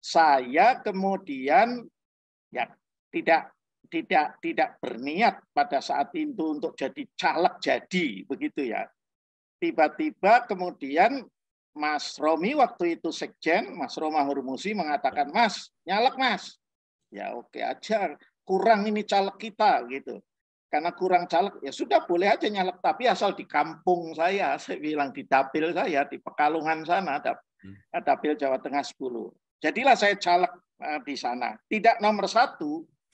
saya kemudian ya tidak berniat pada saat itu untuk jadi caleg begitu ya. Tiba-tiba kemudian Mas Romi waktu itu sekjen, Mas Roma Hurmuzi mengatakan, Mas, nyalek Mas. Ya oke aja, kurang ini caleg kita gitu. Karena kurang caleg, ya sudah boleh aja nyalek, tapi asal di kampung saya bilang di dapil saya, di Pekalongan sana, dapil Jawa Tengah 10. Jadilah saya caleg di sana. Tidak nomor 1,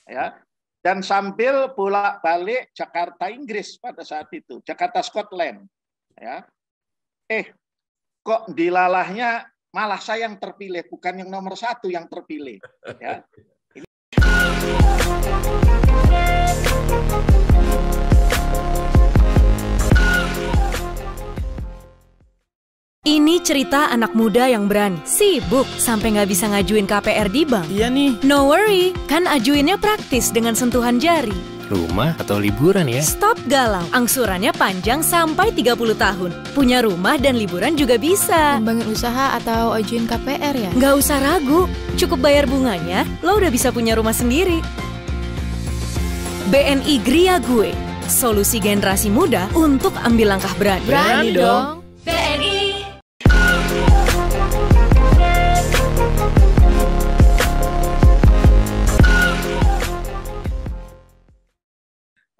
ya. Dan sambil bolak-balik Jakarta Inggris pada saat itu, Jakarta Scotland. Ya. Kok dilalahnya malah saya yang terpilih, bukan yang nomor 1 yang terpilih. Ya. Ini cerita anak muda yang berani, sibuk sampai nggak bisa ngajuin KPR di bank. Iya nih. No worry, kan ajuinnya praktis dengan sentuhan jari. Rumah atau liburan ya? Stop galau, angsurannya panjang sampai 30 tahun. Punya rumah dan liburan juga bisa. Ngembangin usaha atau ajuin KPR ya? Nggak usah ragu, cukup bayar bunganya, lo udah bisa punya rumah sendiri. BNI Gria Gue, solusi generasi muda untuk ambil langkah berani. Berani dong. BNI.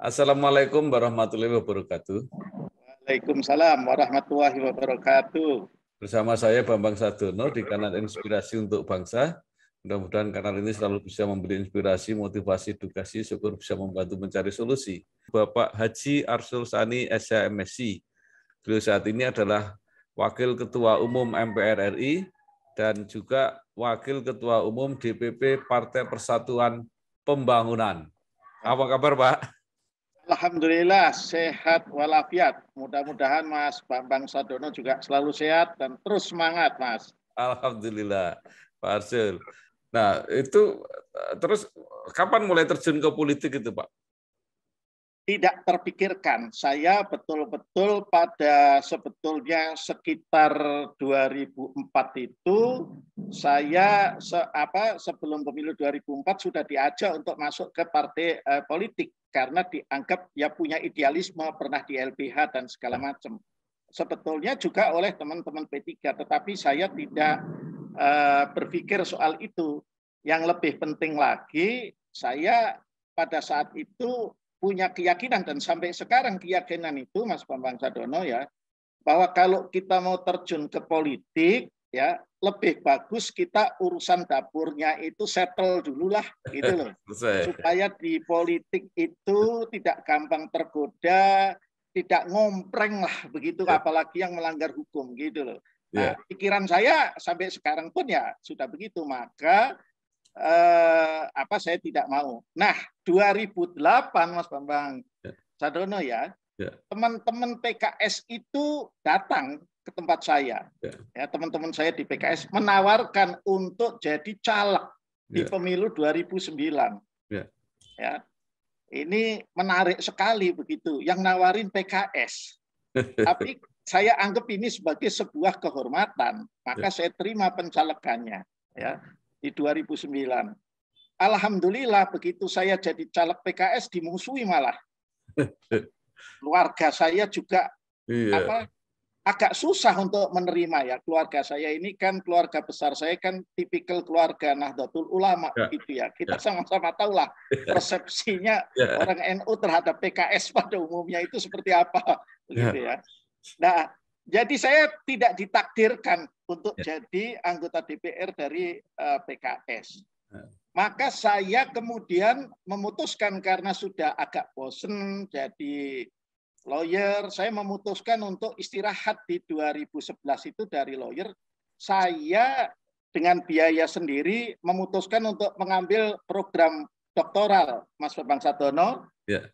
Assalamualaikum warahmatullahi wabarakatuh. Waalaikumsalam warahmatullahi wabarakatuh. Bersama saya Bambang Sadono di kanal Inspirasi untuk Bangsa. Mudah-mudahan kanal ini selalu bisa memberi inspirasi, motivasi, edukasi, syukur bisa membantu mencari solusi. Bapak Haji Arsul Sani SHMSI. Beliau saat ini adalah Wakil Ketua Umum MPR RI dan juga Wakil Ketua Umum DPP Partai Persatuan Pembangunan. Apa kabar, Pak? Alhamdulillah sehat walafiat. Mudah-mudahan Mas Bambang Sadono juga selalu sehat dan terus semangat, Mas. Alhamdulillah, Pak Arsul. Nah, itu terus kapan mulai terjun ke politik itu, Pak? Tidak terpikirkan. Saya betul-betul pada sebetulnya sekitar 2004 itu saya sebelum pemilu 2004 sudah diajak untuk masuk ke partai politik karena dianggap ya punya idealisme, pernah di LBH dan segala macam. Sebetulnya juga oleh teman-teman P3, tetapi saya tidak berpikir soal itu. Yang lebih penting lagi, saya pada saat itu punya keyakinan dan sampai sekarang keyakinan itu, Mas Bambang Sadono ya, bahwa kalau kita mau terjun ke politik ya lebih bagus kita urusan dapurnya itu settle dulu lah gitu loh, supaya di politik itu tidak gampang tergoda, tidak ngompreng lah begitu, apalagi yang melanggar hukum gitu loh. Nah, pikiran saya sampai sekarang pun ya sudah begitu, maka saya tidak mau. Nah, 2008 Mas Bambang Sadono ya, teman-teman PKS itu datang ke tempat saya. Ya, teman-teman saya di PKS menawarkan untuk jadi caleg di pemilu 2009. Ya. Ini menarik sekali begitu, yang nawarin PKS. Tapi saya anggap ini sebagai sebuah kehormatan, maka saya terima pencalegannya ya. Di 2009. Alhamdulillah begitu saya jadi caleg PKS dimusuhi malah. Keluarga saya juga agak susah untuk menerima ya. Keluarga saya ini kan keluarga besar saya kan tipikal keluarga Nahdlatul Ulama gitu ya. Kita sama-sama tahulah persepsinya orang NU terhadap PKS pada umumnya itu seperti apa begitu ya. Nah, jadi saya tidak ditakdirkan untuk jadi anggota DPR dari PKS. Maka saya kemudian memutuskan karena sudah agak bosen jadi lawyer, saya memutuskan untuk istirahat di 2011 itu dari lawyer. Saya dengan biaya sendiri memutuskan untuk mengambil program doktoral, Mas Bambang Sadono,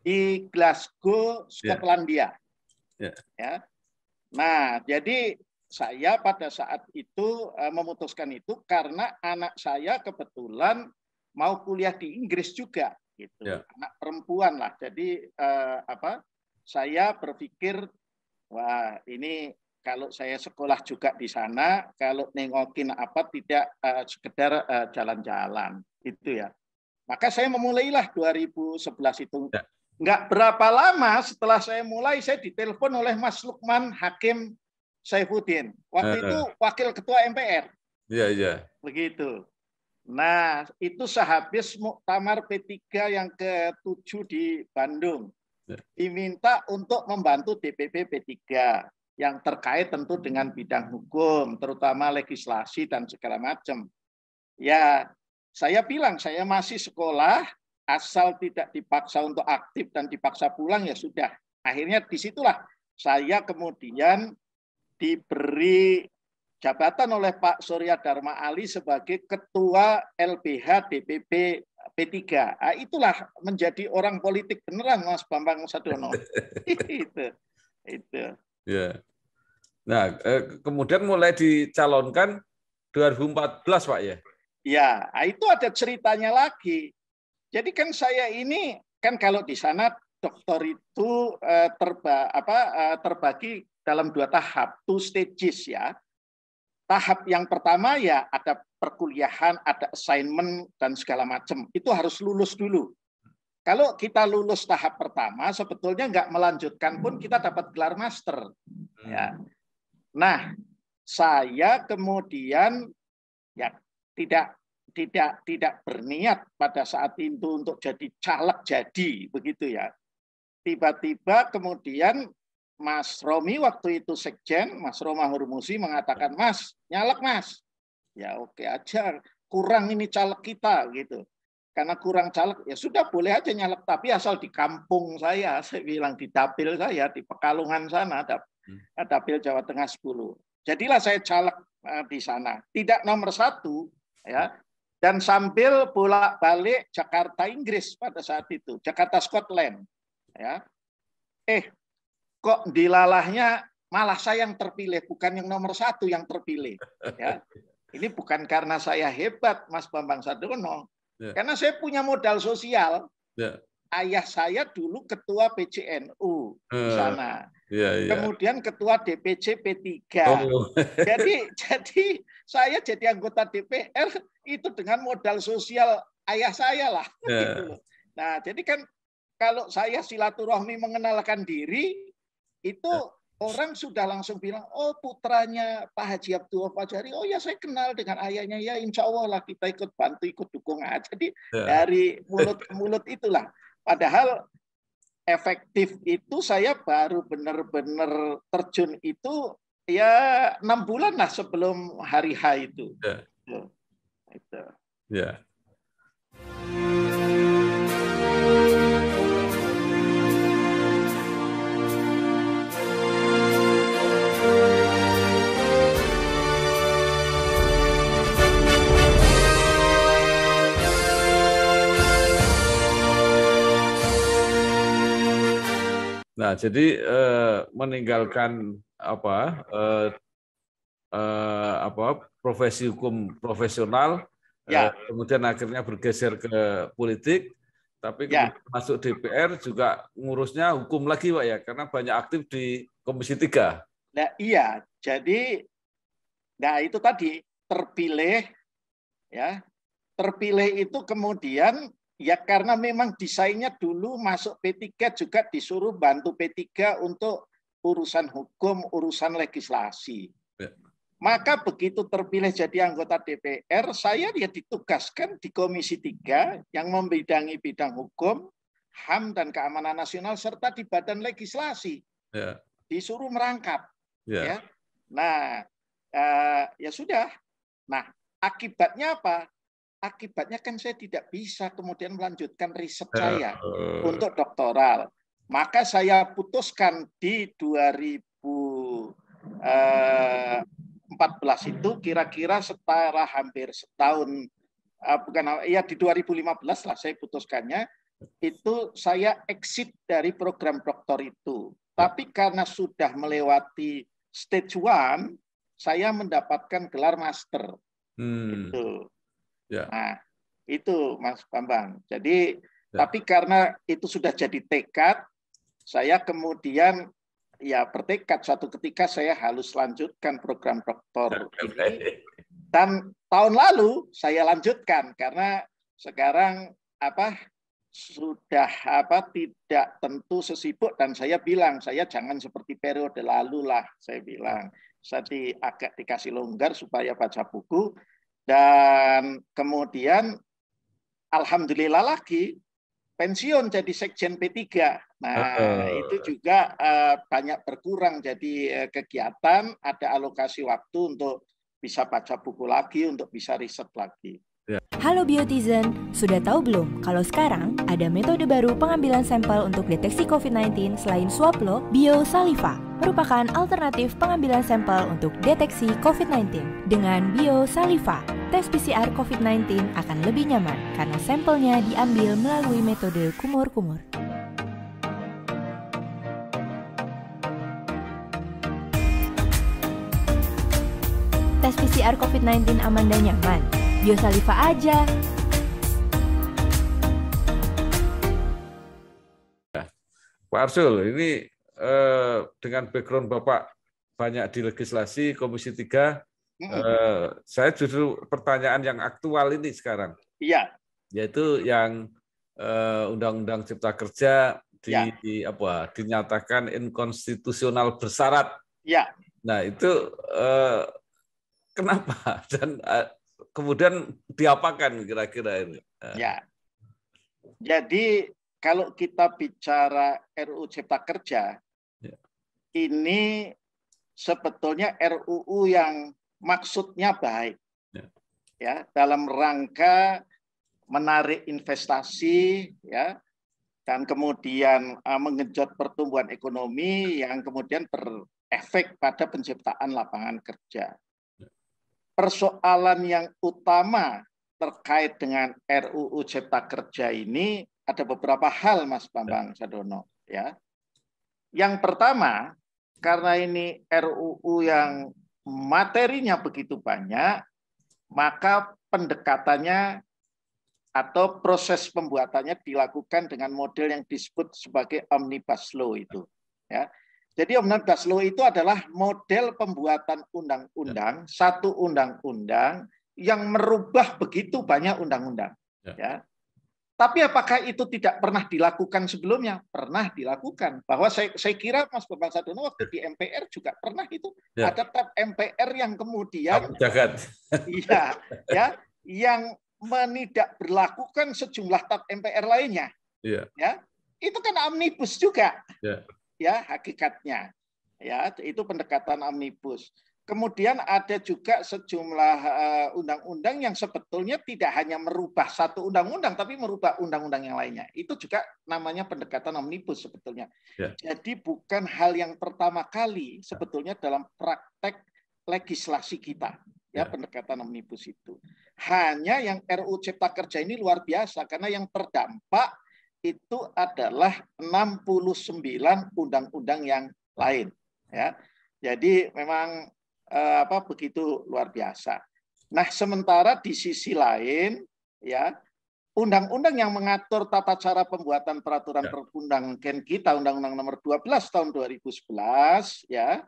di Glasgow, Skotlandia. Ya. Nah, jadi saya pada saat itu memutuskan itu karena anak saya kebetulan mau kuliah di Inggris juga, gitu. Anak perempuan lah. Jadi saya berpikir, wah ini kalau saya sekolah juga di sana, kalau nengokin apa tidak sekedar jalan-jalan itu ya. Maka saya memulailah 2011 itu. Ya. Nggak berapa lama setelah saya mulai, saya ditelepon oleh Mas Lukman Hakim Saifuddin. Waktu itu Wakil Ketua MPR. Iya, iya. Begitu. Nah, itu sehabis muktamar P3 yang ke-7 di Bandung. Diminta untuk membantu DPP P3 yang terkait tentu dengan bidang hukum, terutama legislasi dan segala macam. Ya, saya bilang saya masih sekolah, asal tidak dipaksa untuk aktif dan dipaksa pulang ya sudah. Akhirnya disitulah saya kemudian diberi jabatan oleh Pak Surya Dharma Ali sebagai Ketua LBH DPP P3. Nah, itulah menjadi orang politik beneran, Mas Bambang Sadono. itu. Ya. Nah, kemudian mulai dicalonkan 2014, Pak ya? Ya, itu ada ceritanya lagi. Jadi kan saya ini kan kalau di sana dokter itu terbagi dalam 2 tahap, 2 stages ya. Tahap yang pertama ya ada perkuliahan, ada assignment dan segala macam. Itu harus lulus dulu. Kalau kita lulus tahap pertama, sebetulnya nggak melanjutkan pun kita dapat gelar master. Ya. Nah, saya kemudian ya tidak berniat pada saat itu untuk jadi caleg begitu ya. Tiba-tiba kemudian Mas Romi waktu itu sekjen, Mas Roma Hurmusi mengatakan, Mas, nyalek Mas. Ya oke aja, kurang ini caleg kita gitu. Karena kurang caleg, ya sudah boleh aja nyalek, tapi asal di kampung saya bilang di dapil saya, di Pekalongan sana, dapil Jawa Tengah 10. Jadilah saya caleg di sana. Tidak nomor 1, ya. Dan sambil bolak-balik Jakarta Inggris pada saat itu, Jakarta Scotland. Ya. Kok dilalahnya malah saya yang terpilih, bukan yang nomor 1 yang terpilih. Ya. Ini bukan karena saya hebat, Mas Bambang Sadono. Ya. Karena saya punya modal sosial. Ya. Ayah saya dulu ketua PCNU di sana. Ya. Kemudian ketua DPC P3. Jadi saya jadi anggota DPR itu dengan modal sosial ayah saya lah. Ya. Gitu loh. Nah, jadi kan kalau saya silaturahmi mengenalkan diri, itu orang sudah langsung bilang, oh putranya Pak Haji Abdullah Fajari, oh ya saya kenal dengan ayahnya, ya insya Allah lah kita ikut bantu, ikut dukung aja. Jadi dari mulut ke mulut itulah. Padahal efektif itu saya baru benar-benar terjun itu ya 6 bulan lah sebelum hari H itu. Itu. Ya. Nah, jadi meninggalkan profesi hukum profesional, ya. Kemudian akhirnya bergeser ke politik, tapi kemudian masuk DPR juga ngurusnya hukum lagi, Pak ya, karena banyak aktif di Komisi 3. Nah, iya, jadi itu tadi terpilih, ya, terpilih itu kemudian. Ya karena memang desainnya dulu masuk P3 juga disuruh bantu P3 untuk urusan hukum, urusan legislasi. Ya. Maka begitu terpilih jadi anggota DPR, saya ya ditugaskan di Komisi 3 yang membidangi bidang hukum, HAM dan keamanan nasional serta di badan legislasi. Ya. Disuruh merangkap. Ya. Nah, ya sudah. Nah, akibatnya apa? Akibatnya kan saya tidak bisa kemudian melanjutkan riset saya untuk doktoral. Maka saya putuskan di 2014 itu kira-kira setelah hampir setahun, di 2015 lah saya putuskannya, itu saya exit dari program doktor itu. Tapi karena sudah melewati stage 1, saya mendapatkan gelar master. Itu. Ya. Nah, itu Mas Bambang. Jadi, tapi karena itu sudah jadi tekad, saya kemudian ya bertekad suatu ketika saya harus lanjutkan program doktor ini, dan tahun lalu saya lanjutkan karena sekarang sudah tidak tentu sesibuk, dan saya bilang saya jangan seperti periode lalu lah, saya bilang saya agak dikasih longgar supaya baca buku, dan kemudian alhamdulillah lagi pensiun jadi sekjen P3. Nah, itu juga banyak berkurang jadi kegiatan, ada alokasi waktu untuk bisa baca buku lagi, untuk bisa riset lagi. Halo Biotizen, sudah tahu belum kalau sekarang ada metode baru pengambilan sampel untuk deteksi COVID-19 selain swab lo, Biosaliva merupakan alternatif pengambilan sampel untuk deteksi COVID-19. Dengan Biosaliva, tes PCR COVID-19 akan lebih nyaman karena sampelnya diambil melalui metode kumur-kumur. Tes PCR COVID-19 aman dan nyaman. Biosaliva aja. Pak Arsul, ini dengan background Bapak banyak di legislasi, Komisi 3, saya justru pertanyaan yang aktual ini sekarang. Iya. Yaitu yang Undang-Undang Cipta Kerja dinyatakan inkonstitusional bersyarat. Ya. Nah, itu kenapa? Dan kemudian diapakan kira-kira ini? Ya. Jadi kalau kita bicara RUU Cipta Kerja, ini sebetulnya RUU yang maksudnya baik, ya, dalam rangka menarik investasi, ya, dan kemudian menggenjot pertumbuhan ekonomi yang kemudian berefek pada penciptaan lapangan kerja. Persoalan yang utama terkait dengan RUU Cipta Kerja ini ada beberapa hal, Mas Bambang Sadono, ya. Yang pertama, karena ini RUU yang materinya begitu banyak, maka pendekatannya atau proses pembuatannya dilakukan dengan model yang disebut sebagai omnibus law itu, ya. Jadi omnibus law itu adalah model pembuatan undang-undang, satu undang-undang yang merubah begitu banyak undang-undang. Ya. Tapi apakah itu tidak pernah dilakukan sebelumnya? Pernah dilakukan. Bahwa saya kira Mas Bambang Sadono waktu di MPR juga pernah itu. Ada tab MPR yang kemudian iya, ya, yang tidak berlakukan sejumlah tab MPR lainnya. Ya, itu kan omnibus juga. Ya, hakikatnya, ya, itu pendekatan omnibus. Kemudian ada juga sejumlah undang-undang yang sebetulnya tidak hanya merubah satu undang-undang, tapi merubah undang-undang yang lainnya. Itu juga namanya pendekatan omnibus sebetulnya. Jadi bukan hal yang pertama kali sebetulnya dalam praktek legislasi kita, ya, pendekatan omnibus itu. Hanya yang RUU Cipta Kerja ini luar biasa karena yang terdampak itu adalah 69 undang-undang yang lain, ya. Jadi memang begitu luar biasa. Nah, sementara di sisi lain, ya, undang-undang yang mengatur tata cara pembuatan peraturan perundang-undangan kita, Undang-Undang Nomor 12 Tahun 2011, ya,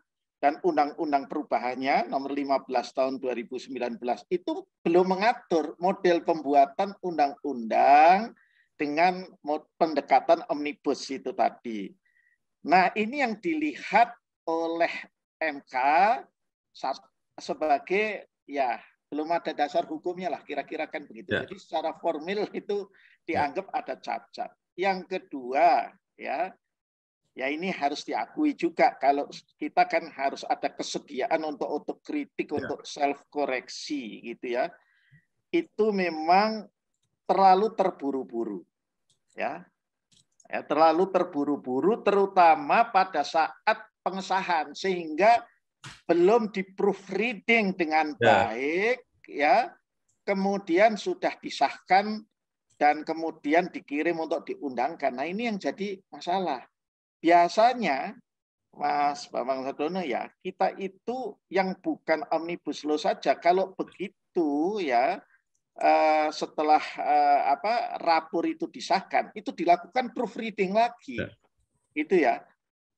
dan undang-undang perubahannya Nomor 15 Tahun 2019 itu belum mengatur model pembuatan undang-undang dengan pendekatan omnibus itu tadi. Nah, ini yang dilihat oleh MK sebagai, ya, belum ada dasar hukumnya lah, kira-kira kan begitu. Jadi secara formil itu dianggap ada cacat. Yang kedua, ya ini harus diakui juga kalau kita kan harus ada kesediaan untuk otokritik, untuk self koreksi gitu ya. Itu memang terlalu terburu-buru. Ya, terlalu terburu-buru terutama pada saat pengesahan sehingga belum di proofreading dengan baik, ya, kemudian sudah disahkan dan kemudian dikirim untuk diundangkan. Nah, ini yang jadi masalah. Biasanya, Mas Bambang Sadono, ya, kita itu yang bukan omnibus law saja, kalau begitu, ya, setelah rapor itu disahkan, itu dilakukan proofreading lagi, itu ya.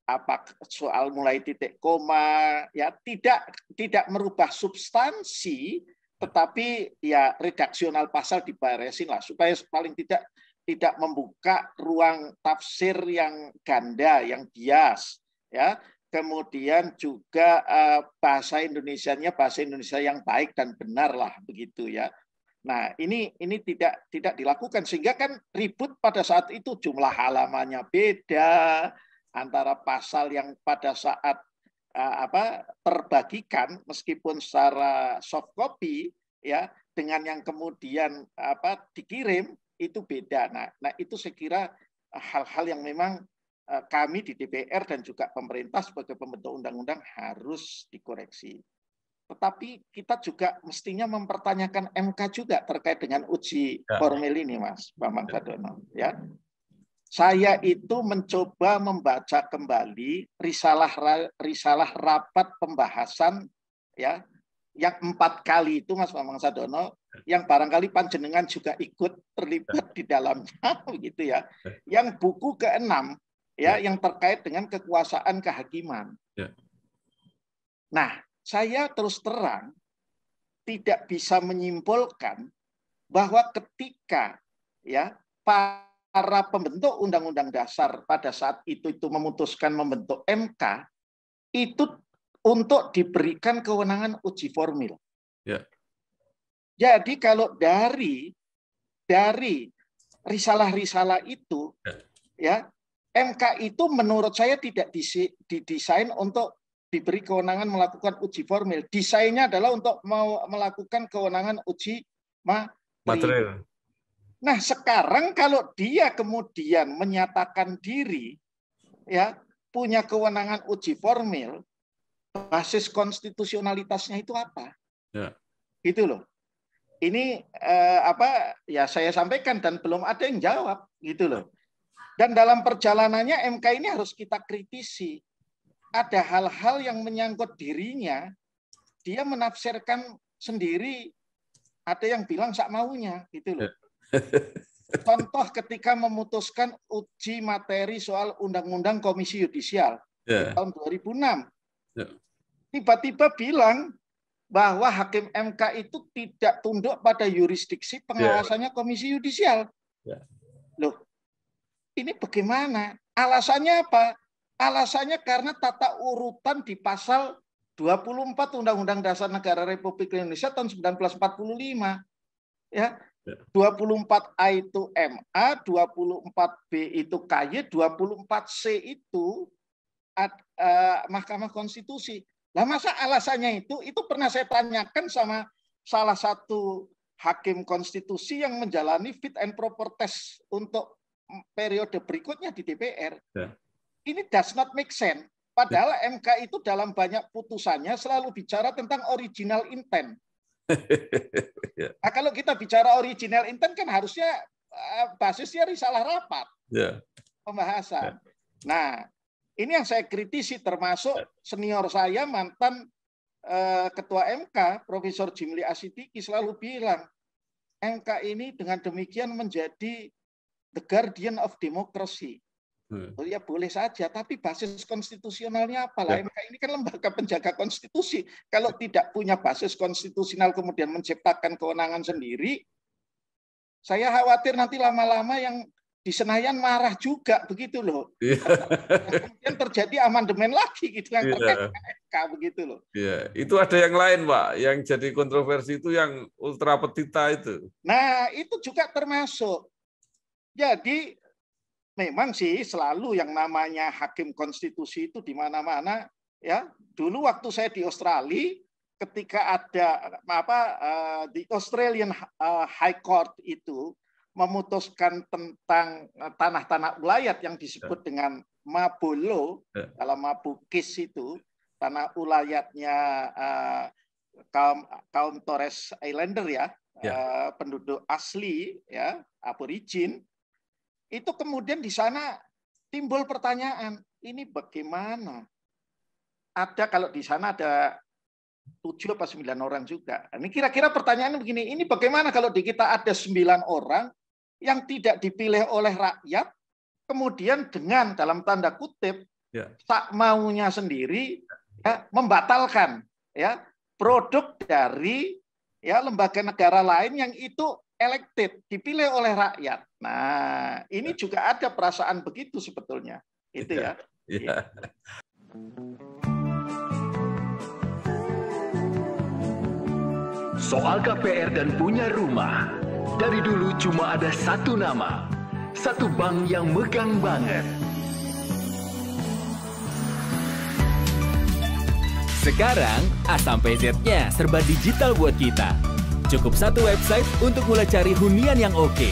apa soal mulai titik koma, ya tidak merubah substansi, tetapi ya redaksional pasal diberesin lah supaya paling tidak membuka ruang tafsir yang ganda, yang bias, ya. Kemudian juga bahasa Indonesianya bahasa Indonesia yang baik dan benar lah begitu ya. Nah, ini tidak dilakukan sehingga kan ribut pada saat itu, jumlah halamannya beda antara pasal yang pada saat terbagikan meskipun secara soft copy ya dengan yang kemudian dikirim itu beda. Nah itu saya kira hal-hal yang memang kami di DPR dan juga pemerintah sebagai pembentuk undang-undang harus dikoreksi. Tetapi kita juga mestinya mempertanyakan MK juga terkait dengan uji formil ini, Mas Bambang Sadono. Ya, saya itu mencoba membaca kembali risalah rapat pembahasan ya yang 4 kali itu, Mas Bambang Sadono, yang barangkali panjenengan juga ikut terlibat di dalamnya, begitu ya. Yang buku ke-6 ya, yang terkait dengan kekuasaan kehakiman. Nah, saya terus terang tidak bisa menyimpulkan bahwa ketika ya para pembentuk undang-undang dasar pada saat itu memutuskan membentuk MK itu untuk diberikan kewenangan uji formil. Ya. Jadi kalau dari risalah-risalah itu ya MK itu menurut saya tidak didesain untuk diberi kewenangan melakukan uji formil. Desainnya adalah untuk mau melakukan kewenangan uji materi. Nah, sekarang kalau dia kemudian menyatakan diri ya punya kewenangan uji formil, basis konstitusionalitasnya itu apa? Ya. Gitu loh. Ini ya saya sampaikan dan belum ada yang jawab gitu loh. Dan dalam perjalanannya MK ini harus kita kritisi. Ada hal-hal yang menyangkut dirinya, dia menafsirkan sendiri, ada yang bilang sak maunya, gitu loh. Contoh ketika memutuskan uji materi soal Undang-Undang Komisi Yudisial tahun 2006, tiba-tiba bilang bahwa hakim MK itu tidak tunduk pada yurisdiksi pengawasannya Komisi Yudisial. Loh, ini bagaimana? Alasannya apa? Alasannya karena tata urutan di pasal 24 Undang-Undang Dasar Negara Republik Indonesia tahun 1945. Ya. 24A itu MA, 24B itu KY, 24C itu Mahkamah Konstitusi. Lah masa alasannya itu pernah saya tanyakan sama salah satu hakim konstitusi yang menjalani fit and proper test untuk periode berikutnya di DPR. Ini does not make sense. Padahal MK itu dalam banyak putusannya selalu bicara tentang original intent. Nah, kalau kita bicara original intent kan harusnya basisnya risalah rapat pembahasan. Nah, ini yang saya kritisi termasuk senior saya mantan Ketua MK, Profesor Jimli Asidiki selalu bilang MK ini dengan demikian menjadi the guardian of democracy. Oh, ya boleh saja, tapi basis konstitusionalnya apalah? MK ini kan lembaga penjaga konstitusi. Kalau tidak punya basis konstitusional kemudian menciptakan kewenangan sendiri, saya khawatir nanti lama-lama yang di Senayan marah juga begitu loh. Kemudian terjadi amandemen lagi gitu yang terkait dengan MK begitu loh. Itu ada yang lain, Pak, yang jadi kontroversi itu yang ultra petita itu. Nah, itu juga termasuk. Jadi memang sih selalu yang namanya hakim konstitusi itu di mana-mana ya. Dulu waktu saya di Australia ketika ada di Australian High Court itu memutuskan tentang tanah-tanah ulayat yang disebut dengan Mabolo dalam Mabukis itu, tanah ulayatnya kaum Torres Islander ya, penduduk asli ya, aborigin. Itu kemudian di sana timbul pertanyaan, ini bagaimana? Ada kalau di sana ada 7 atau 9 orang juga. Ini kira-kira pertanyaannya begini, ini bagaimana kalau di kita ada 9 orang yang tidak dipilih oleh rakyat, kemudian dengan dalam tanda kutip sak maunya sendiri ya, membatalkan ya produk dari ya lembaga negara lain yang itu elected, dipilih oleh rakyat. Nah, ini juga ada perasaan begitu sebetulnya. Itu ya. Ya. Soal KPR dan punya rumah, dari dulu cuma ada satu nama, satu bank yang megang banget. Sekarang A sampai Z-nya serba digital buat kita. Cukup satu website untuk mulai cari hunian yang oke.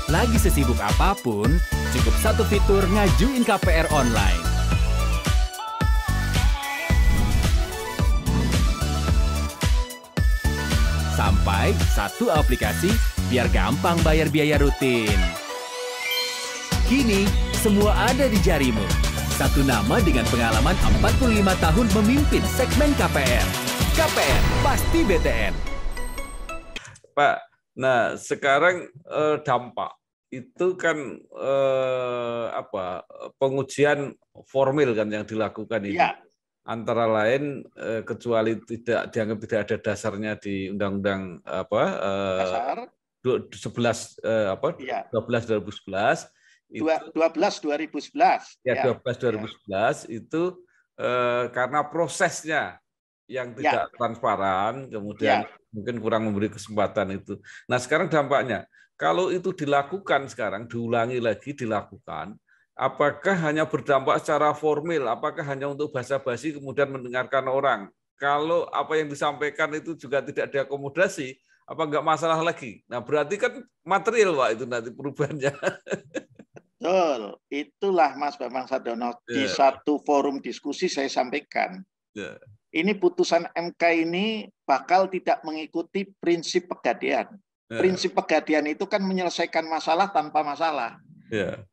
Lagi sesibuk apapun, cukup satu fitur ngajuin KPR online. Sampai satu aplikasi biar gampang bayar biaya rutin. Kini, semua ada di jarimu. Satu nama dengan pengalaman 45 tahun memimpin segmen KPR. KPR, pasti BTN. Pak, nah sekarang dampak itu kan pengujian formil kan yang dilakukan ini. Ya. Antara lain kecuali tidak dianggap tidak ada dasarnya di Undang-Undang Dasar 12 2011 itu 12 2011. ya 12 2011 itu karena prosesnya yang tidak transparan, kemudian mungkin kurang memberi kesempatan itu. Nah, sekarang dampaknya kalau itu dilakukan sekarang, diulangi lagi dilakukan, apakah hanya berdampak secara formil, apakah hanya untuk basa-basi kemudian mendengarkan orang? Kalau apa yang disampaikan itu juga tidak diakomodasi, apa enggak masalah lagi? Nah, berarti kan material, Pak, itu nanti perubahannya. Betul, itulah Mas Bambang Sadono. Di satu forum diskusi saya sampaikan, ini putusan MK ini bakal tidak mengikuti prinsip pegadaian. Prinsip pegadaian itu kan menyelesaikan masalah tanpa masalah.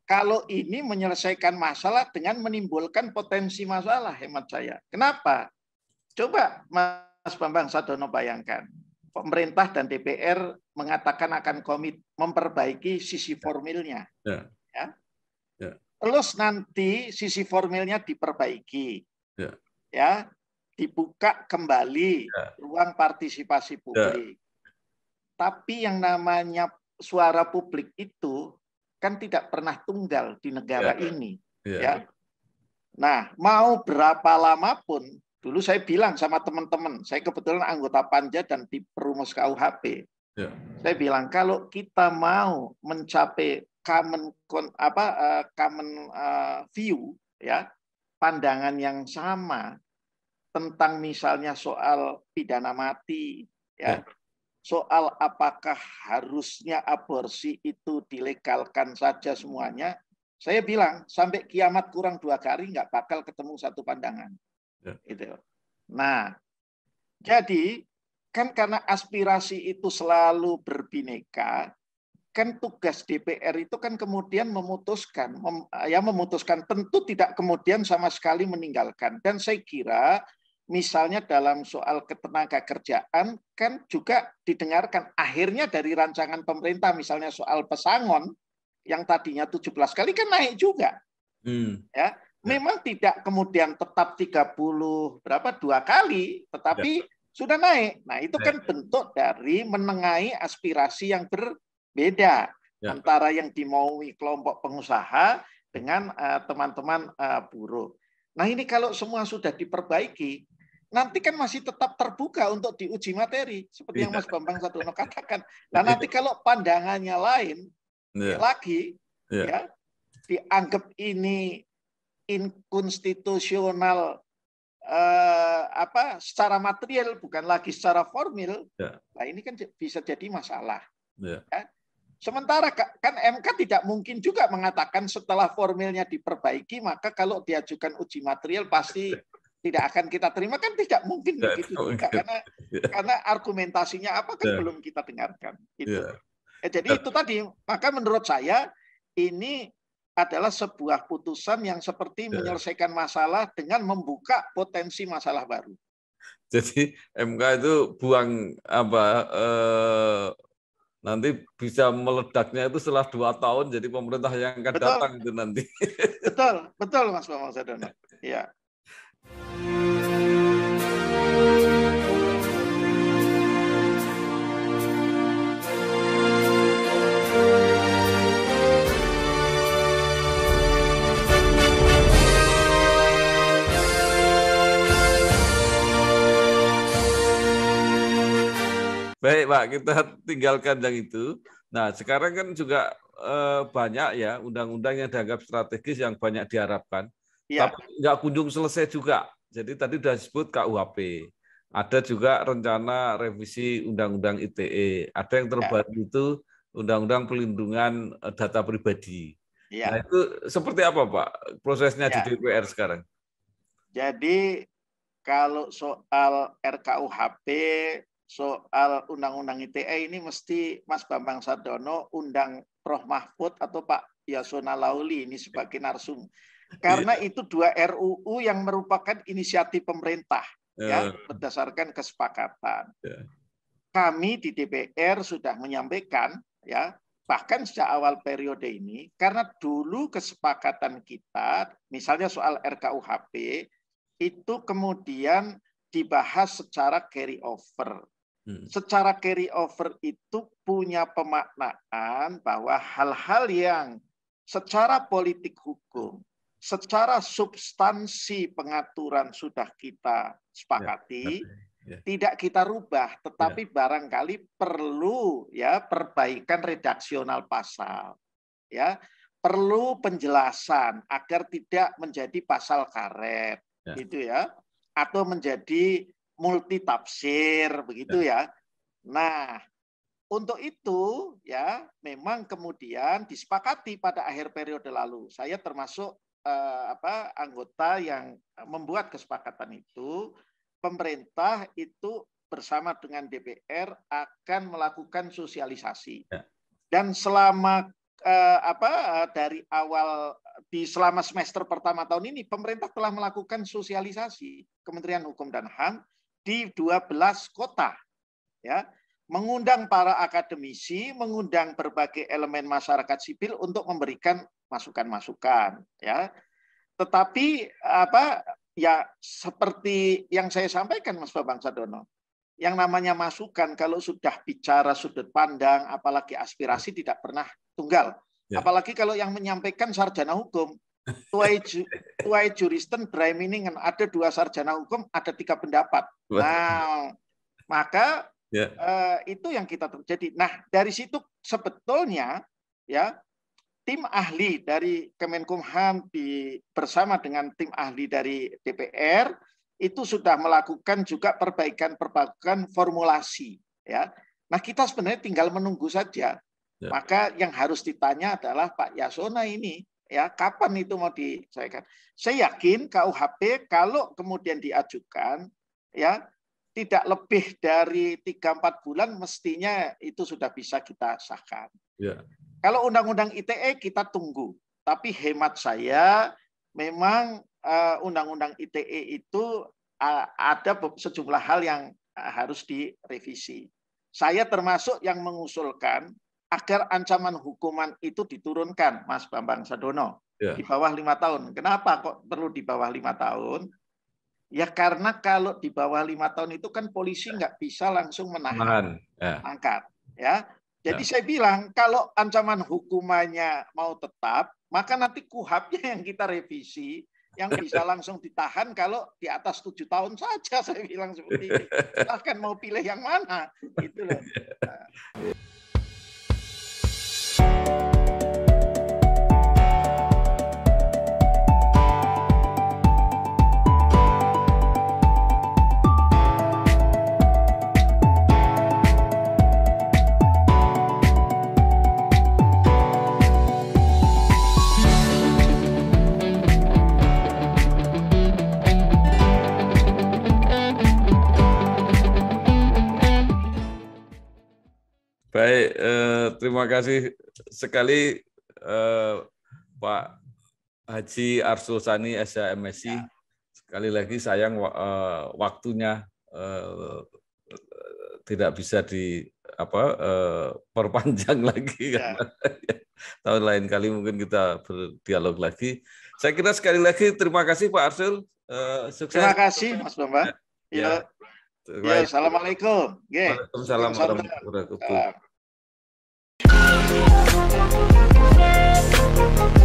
Kalau ini menyelesaikan masalah dengan menimbulkan potensi masalah, hemat saya. Kenapa? Coba Mas Bambang Sadono bayangkan, pemerintah dan DPR mengatakan akan komit memperbaiki sisi formilnya. Terus nanti sisi formilnya diperbaiki, dibuka kembali ruang partisipasi publik. Tapi yang namanya suara publik itu kan tidak pernah tunggal di negara ini. Nah, mau berapa lama pun, dulu saya bilang sama teman-teman, saya kebetulan anggota Panja dan di perumus KUHP. Saya bilang kalau kita mau mencapai common view, ya, pandangan yang sama tentang misalnya soal pidana mati, ya. Soal apakah harusnya aborsi itu dilegalkan saja semuanya, saya bilang sampai kiamat kurang 2 kali nggak bakal ketemu satu pandangan. Gitu. Nah, jadi kan karena aspirasi itu selalu berbineka, kan tugas DPR itu kan kemudian memutuskan tentu tidak kemudian sama sekali meninggalkan. Dan saya kira misalnya dalam soal ketenaga kerjaan kan juga didengarkan akhirnya dari rancangan pemerintah, misalnya soal pesangon yang tadinya 17 kali kan naik juga. Ya, memang tidak kemudian tetap 2 kali, tetapi sudah naik. Nah, itu kan bentuk dari menengahi aspirasi yang berbeda antara yang dimaui kelompok pengusaha dengan teman-teman buruh. Nah, ini kalau semua sudah diperbaiki, nanti kan masih tetap terbuka untuk diuji materi, seperti yang Mas Bambang Sadono katakan. Nah, nanti kalau pandangannya lain lagi, ya, dianggap ini inkonstitusional secara material, bukan lagi secara formil, nah ini kan bisa jadi masalah. Ya. Sementara kan MK tidak mungkin juga mengatakan setelah formilnya diperbaiki, maka kalau diajukan uji material pasti tidak akan kita terima, kan tidak mungkin begitu juga, karena argumentasinya apa kan belum kita dengarkan. Jadi itu tadi, maka menurut saya ini adalah sebuah putusan yang seperti menyelesaikan masalah dengan membuka potensi masalah baru. Jadi MK itu buang apa nanti bisa meledaknya itu setelah 2 tahun, jadi pemerintah yang akan datang itu nanti. Betul Mas Bambang Sadono. Ya. Baik Pak, kita tinggalkan yang itu. Nah, sekarang kan juga banyak ya undang-undang yang dianggap strategis yang banyak diharapkan, tapi nggak kunjung selesai juga. Jadi tadi sudah disebut KUHP, ada juga rencana revisi Undang-Undang ITE, ada yang terbaru itu Undang-Undang Perlindungan Data Pribadi. Nah, itu seperti apa Pak prosesnya di DPR sekarang? Jadi kalau soal RKUHP, soal Undang-Undang ITE ini mesti Mas Bambang Sadono undang Prof. Mahfud atau Pak Yasona Lauli ini sebagai narsum. Karena itu 2 RUU yang merupakan inisiatif pemerintah ya berdasarkan kesepakatan. Kami di DPR sudah menyampaikan ya bahkan sejak awal periode ini karena dulu kesepakatan kita misalnya soal RKUHP itu kemudian dibahas secara carry over. Secara carry over itu punya pemaknaan bahwa hal-hal yang secara politik hukum, secara substansi pengaturan sudah kita sepakati, tidak kita rubah, tetapi barangkali perlu ya perbaikan redaksional pasal, ya perlu penjelasan agar tidak menjadi pasal karet, gitu ya, atau menjadi multi tafsir begitu ya. Nah, untuk itu ya memang kemudian disepakati pada akhir periode lalu. Saya termasuk anggota yang membuat kesepakatan itu. Pemerintah itu bersama dengan DPR akan melakukan sosialisasi. Dan selama dari awal selama semester pertama tahun ini pemerintah telah melakukan sosialisasi Kementerian Hukum dan HAM di 12 kota, ya, mengundang para akademisi, mengundang berbagai elemen masyarakat sipil untuk memberikan masukan-masukan, ya. Tetapi ya seperti yang saya sampaikan Mas Bambang Sadono, yang namanya masukan kalau sudah bicara sudut pandang, apalagi aspirasi tidak pernah tunggal, apalagi kalau yang menyampaikan sarjana hukum. Tuai juristen dry meaning ada 2 sarjana hukum, ada 3 pendapat. Nah, maka itu yang kita terjadi. Nah, dari situ sebetulnya ya tim ahli dari Kemenkumham bersama dengan tim ahli dari DPR itu sudah melakukan juga perbaikan formulasi ya. Nah, kita sebenarnya tinggal menunggu saja. Maka yang harus ditanya adalah Pak Yasona ini ya kapan itu mau diselesaikan. Saya yakin KUHP kalau kemudian diajukan ya tidak lebih dari 3-4 bulan mestinya itu sudah bisa kita sahkan. Kalau Undang-Undang ITE kita tunggu, tapi hemat saya memang Undang-Undang ITE itu ada sejumlah hal yang harus direvisi. Saya termasuk yang mengusulkan agar ancaman hukuman itu diturunkan, Mas Bambang Sadono, di bawah 5 tahun. Kenapa kok perlu di bawah 5 tahun? Ya karena kalau di bawah 5 tahun itu kan polisi nggak bisa langsung menahan, angkat. Ya, jadi saya bilang kalau ancaman hukumannya mau tetap, maka nanti KUHP-nya yang kita revisi, yang bisa langsung ditahan kalau di atas 7 tahun saja, saya bilang seperti ini. Silahkan mau pilih yang mana, gitu loh. Baik, terima kasih sekali Pak Haji Arsul Sani, SH MSI. Sekali lagi sayang waktunya tidak bisa perpanjang lagi karena tahun lain kali mungkin kita berdialog lagi. Saya kira sekali lagi terima kasih Pak Arsul. Sukses. Terima kasih Mas Bambang. Ya. Assalamualaikum. Waalaikumsalam warahmatullahi wabarakatuh.